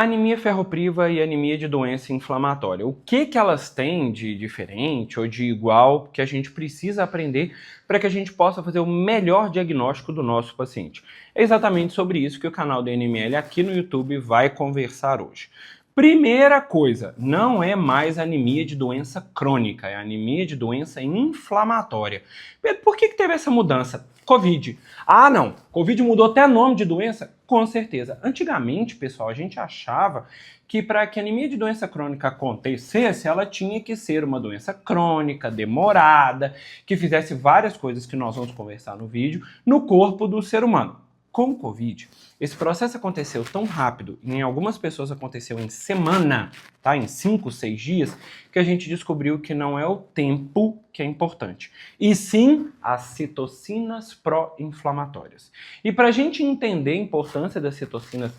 Anemia ferropriva e anemia de doença inflamatória. O que elas têm de diferente ou de igual que a gente precisa aprender para que a gente possa fazer o melhor diagnóstico do nosso paciente? É exatamente sobre isso que o canal do NML aqui no YouTube vai conversar hoje. Primeira coisa, não é mais anemia de doença crônica, é anemia de doença inflamatória. Pedro, por que teve essa mudança? Covid. Ah, não, Covid mudou até nome de doença? Com certeza. Antigamente, pessoal, a gente achava que para que a anemia de doença crônica acontecesse, ela tinha que ser uma doença crônica, demorada, que fizesse várias coisas que nós vamos conversar no vídeo, no corpo do ser humano. Com o Covid, esse processo aconteceu tão rápido, e em algumas pessoas aconteceu em semana, tá? Em 5, 6 dias, que a gente descobriu que não é o tempo que é importante, e sim as citocinas pró-inflamatórias. E para a gente entender a importância das citocinas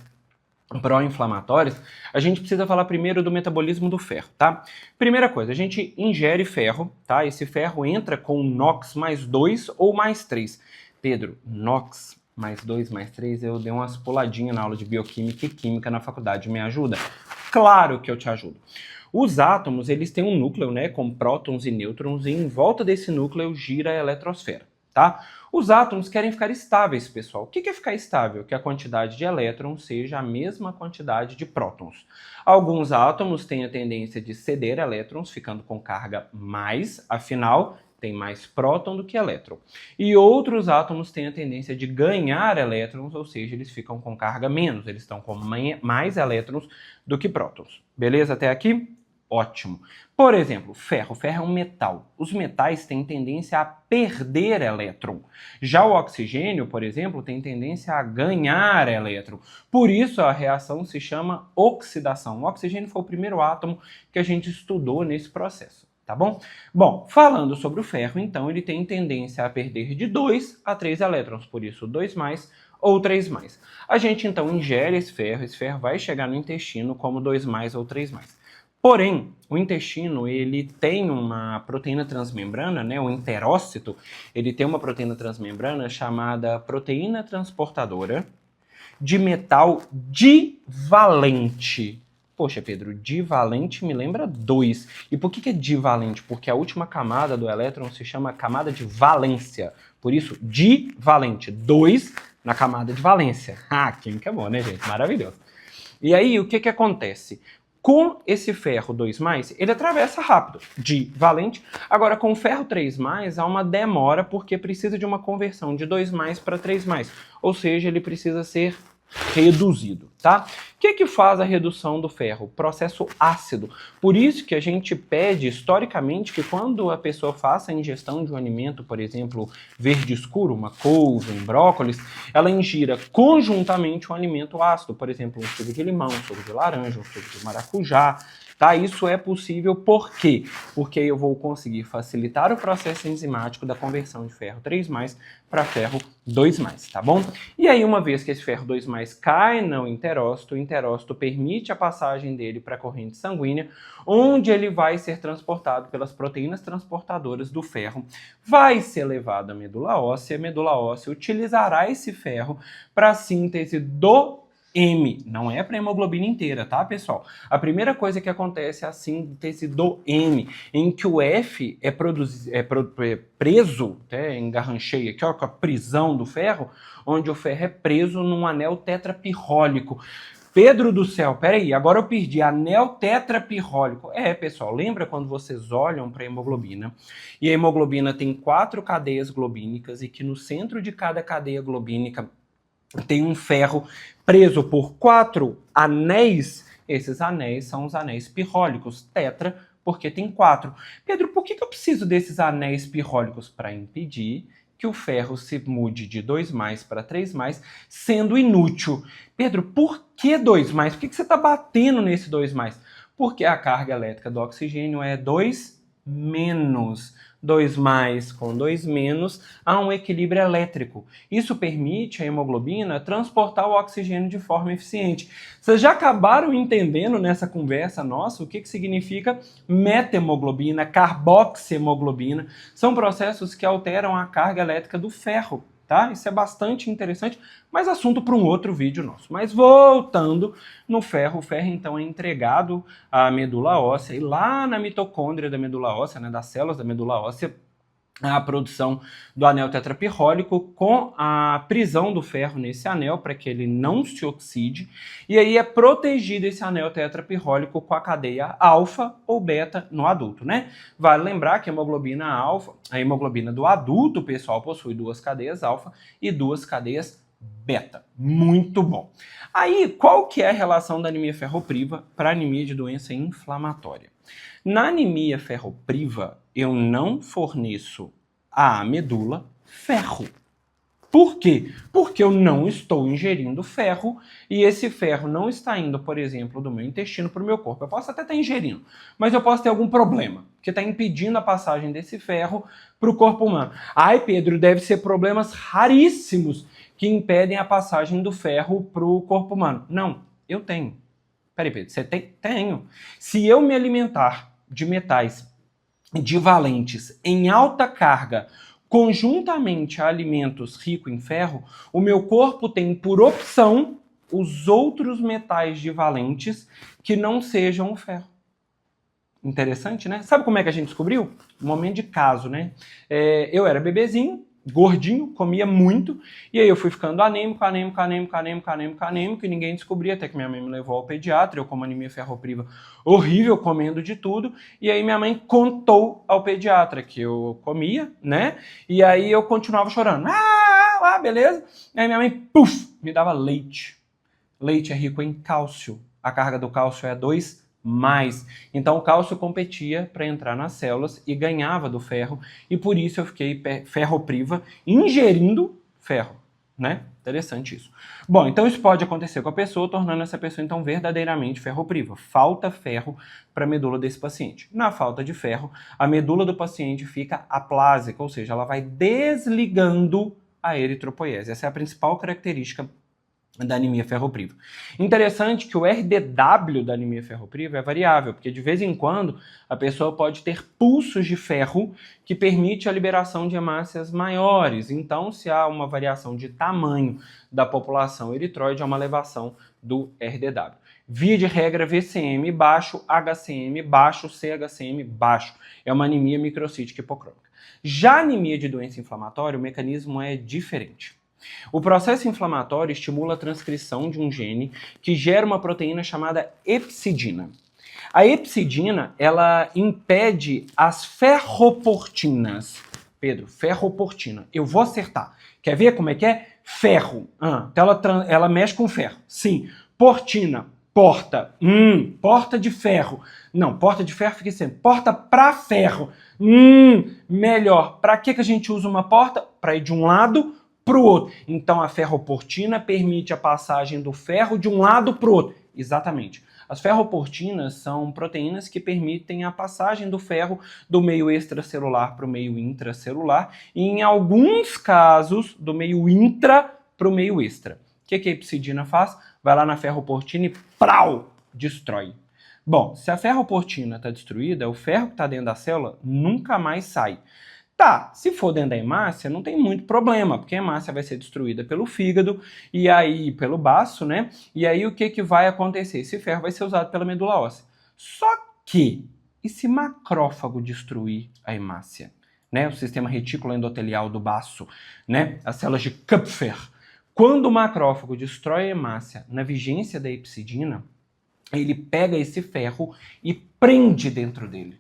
pró-inflamatórias, a gente precisa falar primeiro do metabolismo do ferro, tá? Primeira coisa, a gente ingere ferro, tá? Esse ferro entra com NOx mais 2 ou mais 3. Pedro, NOx mais 2, mais 3, eu dei umas puladinhas na aula de bioquímica e química na faculdade, me ajuda? Claro que eu te ajudo. Os átomos, eles têm um núcleo, né, com prótons e nêutrons, e em volta desse núcleo gira a eletrosfera, tá? Os átomos querem ficar estáveis, pessoal. O que é ficar estável? Que a quantidade de elétrons seja a mesma quantidade de prótons. Alguns átomos têm a tendência de ceder elétrons, ficando com carga mais, afinal, tem mais próton do que elétron. E outros átomos têm a tendência de ganhar elétrons, ou seja, eles ficam com carga menos, eles estão com mais elétrons do que prótons. Beleza até aqui? Ótimo. Por exemplo, ferro. Ferro é um metal. Os metais têm tendência a perder elétron. Já o oxigênio, por exemplo, tem tendência a ganhar elétron. Por isso a reação se chama oxidação. O oxigênio foi o primeiro átomo que a gente estudou nesse processo. Tá bom? Bom, falando sobre o ferro, então, ele tem tendência a perder de 2 a 3 elétrons, por isso 2 mais ou 3 mais. A gente, então, ingere esse ferro vai chegar no intestino como 2 mais ou 3 mais. Porém, o intestino, ele tem uma proteína transmembrana, né, o enterócito, ele tem uma proteína transmembrana chamada proteína transportadora de metal divalente. Poxa, Pedro, divalente me lembra 2. E por que é divalente? Porque a última camada do elétron se chama camada de valência. Por isso, divalente. 2 na camada de valência. Ah, química é bom, né, gente? Maravilhoso. E aí, o que acontece? Com esse ferro 2+, ele atravessa rápido, divalente. Agora, com o ferro 3+, há uma demora porque precisa de uma conversão de 2+ para 3+. Ou seja, ele precisa ser reduzido, tá? O que faz a redução do ferro? Processo ácido. Por isso que a gente pede, historicamente, que quando a pessoa faça a ingestão de um alimento, por exemplo, verde escuro, uma couve, um brócolis, ela ingira conjuntamente um alimento ácido, por exemplo, um suco de limão, um suco de laranja, um suco de maracujá, tá? Isso é possível por quê? Porque eu vou conseguir facilitar o processo enzimático da conversão de ferro 3+ para ferro 2+, tá bom? E aí, uma vez que esse ferro 2+ cai no enterócito, o enterócito permite a passagem dele para a corrente sanguínea, onde ele vai ser transportado pelas proteínas transportadoras do ferro, vai ser levado à medula óssea, a medula óssea utilizará esse ferro para a síntese do M, não é para a hemoglobina inteira, tá, pessoal? A primeira coisa que acontece é a síntese do M, em que o F é preso, engarranchei aqui, ó, com a prisão do ferro, onde o ferro é preso num anel tetrapirrólico. Pedro do céu, peraí, agora eu perdi, anel tetrapirrólico. Pessoal, lembra quando vocês olham para a hemoglobina, e a hemoglobina tem 4 cadeias globínicas, e que no centro de cada cadeia globínica tem um ferro preso por 4 anéis. Esses anéis são os anéis pirrólicos, tetra, porque tem 4. Pedro, por que eu preciso desses anéis pirrólicos? Para impedir que o ferro se mude de 2+ para 3+, sendo inútil. Pedro, por que 2+? Por que você está batendo nesse 2+? Porque a carga elétrica do oxigênio é 2-. 2+ com 2-, há um equilíbrio elétrico. Isso permite a hemoglobina transportar o oxigênio de forma eficiente. Vocês já acabaram entendendo nessa conversa nossa o que significa metahemoglobina, carboxiemoglobina? São processos que alteram a carga elétrica do ferro. tá? Isso é bastante interessante, mas assunto para um outro vídeo nosso. Mas voltando no ferro, o ferro então é entregado à medula óssea e lá na mitocôndria da medula óssea, né, das células da medula óssea, a produção do anel tetrapirrólico com a prisão do ferro nesse anel para que ele não se oxide, e aí é protegido esse anel tetrapirrólico com a cadeia alfa ou beta no adulto, né? Vale lembrar que a hemoglobina alfa, a hemoglobina do adulto, pessoal, possui 2 cadeias alfa e 2 cadeias beta. Muito bom. Aí, qual que é a relação da anemia ferropriva para anemia de doença inflamatória? Na anemia ferropriva, eu não forneço à medula ferro. Por quê? Porque eu não estou ingerindo ferro e esse ferro não está indo, por exemplo, do meu intestino para o meu corpo. Eu posso até estar ingerindo, mas eu posso ter algum problema, que está impedindo a passagem desse ferro para o corpo humano. Ai, Pedro, deve ser problemas raríssimos que impedem a passagem do ferro para o corpo humano. Não, eu tenho. Peraí, Pedro, você tem? Tenho. Se eu me alimentar de metais divalentes em alta carga, conjuntamente a alimentos ricos em ferro, o meu corpo tem por opção os outros metais divalentes que não sejam o ferro. Interessante, né? Sabe como é que a gente descobriu? Um momento de caso, né? Eu era bebezinho, gordinho, comia muito, e aí eu fui ficando anêmico, e ninguém descobria, até que minha mãe me levou ao pediatra, eu com uma anemia ferropriva horrível, comendo de tudo, e aí minha mãe contou ao pediatra que eu comia, né, e aí eu continuava chorando, beleza, e aí minha mãe, me dava leite. Leite é rico em cálcio, a carga do cálcio é 2+. Então o cálcio competia para entrar nas células e ganhava do ferro, e por isso eu fiquei ferropriva ingerindo ferro, né? Interessante isso. Bom, então isso pode acontecer com a pessoa, tornando essa pessoa então verdadeiramente ferropriva. Falta ferro para a medula desse paciente. Na falta de ferro, a medula do paciente fica aplásica, ou seja, ela vai desligando a eritropoiese. Essa é a principal característica da anemia ferropriva. Interessante que o RDW da anemia ferropriva é variável, porque de vez em quando a pessoa pode ter pulsos de ferro que permite a liberação de hemácias maiores. Então, se há uma variação de tamanho da população eritroide, há uma elevação do RDW. Via de regra, VCM baixo, HCM baixo, CHCM baixo. É uma anemia microcítica hipocrômica. Já a anemia de doença inflamatória, o mecanismo é diferente. O processo inflamatório estimula a transcrição de um gene que gera uma proteína chamada epsidina. A epsidina, ela impede as ferroportinas. Pedro, ferroportina. Eu vou acertar. Quer ver como é que é? Ferro. Então ela mexe com ferro. Sim. Portina. Porta. Porta de ferro. Não, porta de ferro fica sempre. Porta para ferro. Melhor. Para que a gente usa uma porta? Para ir de um lado para o outro. Então a ferroportina permite a passagem do ferro de um lado para o outro. Exatamente. As ferroportinas são proteínas que permitem a passagem do ferro do meio extracelular para o meio intracelular e, em alguns casos, do meio intra para o meio extra. O que a epsidina faz? Vai lá na ferroportina e destrói. Bom, se a ferroportina está destruída, o ferro que está dentro da célula nunca mais sai. Tá, se for dentro da hemácia, não tem muito problema, porque a hemácia vai ser destruída pelo fígado e aí pelo baço, né? E aí o que vai acontecer? Esse ferro vai ser usado pela medula óssea. Só que, e se macrófago destruir a hemácia? Né? O sistema retículo endotelial do baço, né? As células de Kupfer. Quando o macrófago destrói a hemácia na vigência da epsidina, ele pega esse ferro e prende dentro dele.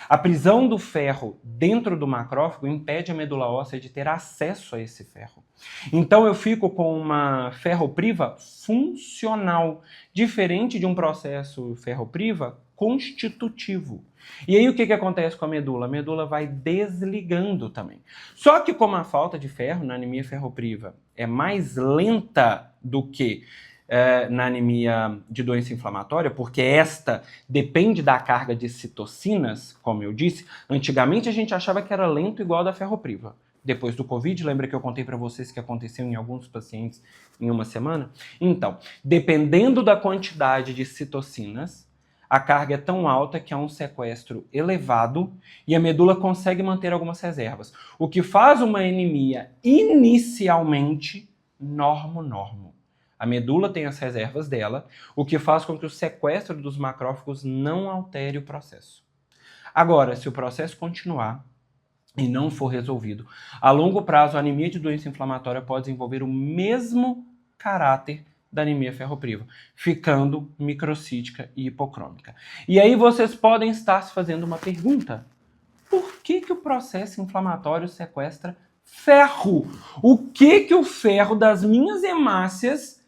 A prisão do ferro dentro do macrófago impede a medula óssea de ter acesso a esse ferro. Então eu fico com uma ferropriva funcional, diferente de um processo ferropriva constitutivo. E aí o que acontece com a medula? A medula vai desligando também. Só que como a falta de ferro na anemia ferropriva é mais lenta do que na anemia de doença inflamatória, porque esta depende da carga de citocinas, como eu disse. Antigamente a gente achava que era lento igual a da ferropriva. Depois do Covid, lembra que eu contei para vocês que aconteceu em alguns pacientes em uma semana? Então, dependendo da quantidade de citocinas, A carga é tão alta que há um sequestro elevado e a medula consegue manter algumas reservas, o que faz uma anemia inicialmente normo-normo. A medula tem as reservas dela, o que faz com que o sequestro dos macrófagos não altere o processo. Agora, se o processo continuar e não for resolvido, a longo prazo a anemia de doença inflamatória pode desenvolver o mesmo caráter da anemia ferropriva, ficando microcítica e hipocrômica. E aí vocês podem estar se fazendo uma pergunta: por que o processo inflamatório sequestra ferro? O que o ferro das minhas hemácias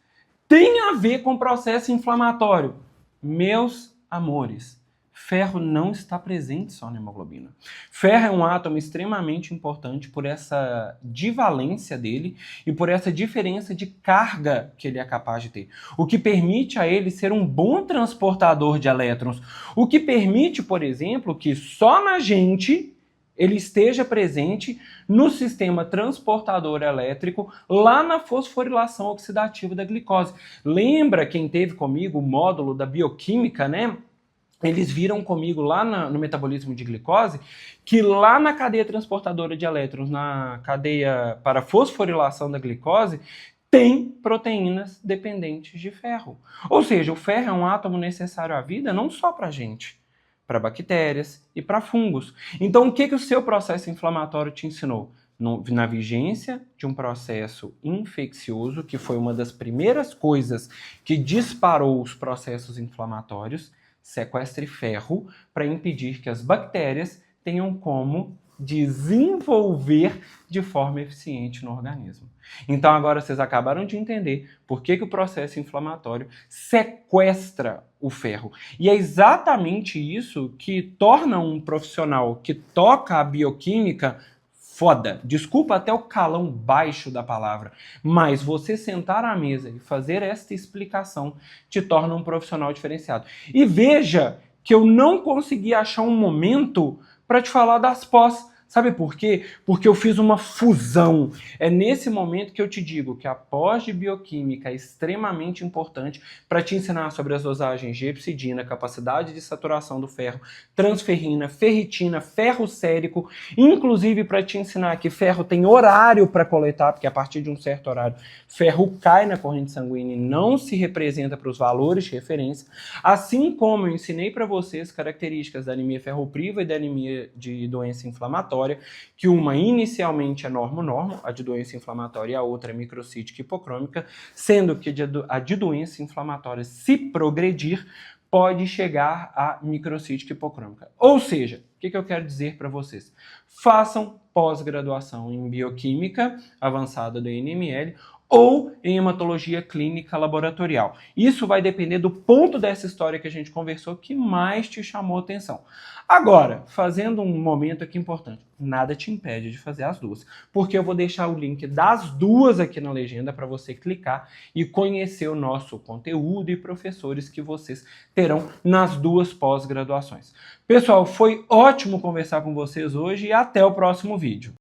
tem a ver com o processo inflamatório? Meus amores, ferro não está presente só na hemoglobina. Ferro é um átomo extremamente importante por essa divalência dele e por essa diferença de carga que ele é capaz de ter, o que permite a ele ser um bom transportador de elétrons, o que permite, por exemplo, que só na gente ele esteja presente no sistema transportador elétrico, lá na fosforilação oxidativa da glicose. Lembra quem teve comigo o módulo da bioquímica, né? Eles viram comigo lá no metabolismo de glicose que lá na cadeia transportadora de elétrons, na cadeia para fosforilação da glicose, tem proteínas dependentes de ferro. Ou seja, o ferro é um átomo necessário à vida não só para a gente, para bactérias e para fungos. Então, o que o seu processo inflamatório te ensinou? Na vigência de um processo infeccioso, que foi uma das primeiras coisas que disparou os processos inflamatórios, sequestre ferro para impedir que as bactérias tenham como desenvolver de forma eficiente no organismo. Então agora vocês acabaram de entender por que o processo inflamatório sequestra o ferro. E é exatamente isso que torna um profissional que toca a bioquímica foda. Desculpa até o calão baixo da palavra, mas você sentar à mesa e fazer esta explicação te torna um profissional diferenciado. E veja que eu não consegui achar um momento para te falar das pós. Sabe por quê? Porque eu fiz uma fusão. É nesse momento que eu te digo que a pós de bioquímica é extremamente importante para te ensinar sobre as dosagens de hepcidina, capacidade de saturação do ferro, transferrina, ferritina, ferro sérico, inclusive para te ensinar que ferro tem horário para coletar, porque a partir de um certo horário ferro cai na corrente sanguínea e não se representa para os valores de referência, assim como eu ensinei para vocês características da anemia ferropriva e da anemia de doença inflamatória, que uma inicialmente é normo-normo, a de doença inflamatória, e a outra é microcítica hipocrômica, sendo que a de doença inflamatória, se progredir, pode chegar a microcítica hipocrômica. Ou seja, o que eu quero dizer para vocês? Façam pós-graduação em bioquímica avançada do INML ou em hematologia clínica laboratorial. Isso vai depender do ponto dessa história que a gente conversou que mais te chamou a atenção. Agora, fazendo um momento aqui importante, nada te impede de fazer as duas, porque eu vou deixar o link das duas aqui na legenda para você clicar e conhecer o nosso conteúdo e professores que vocês terão nas duas pós-graduações. Pessoal, foi ótimo conversar com vocês hoje e até o próximo vídeo.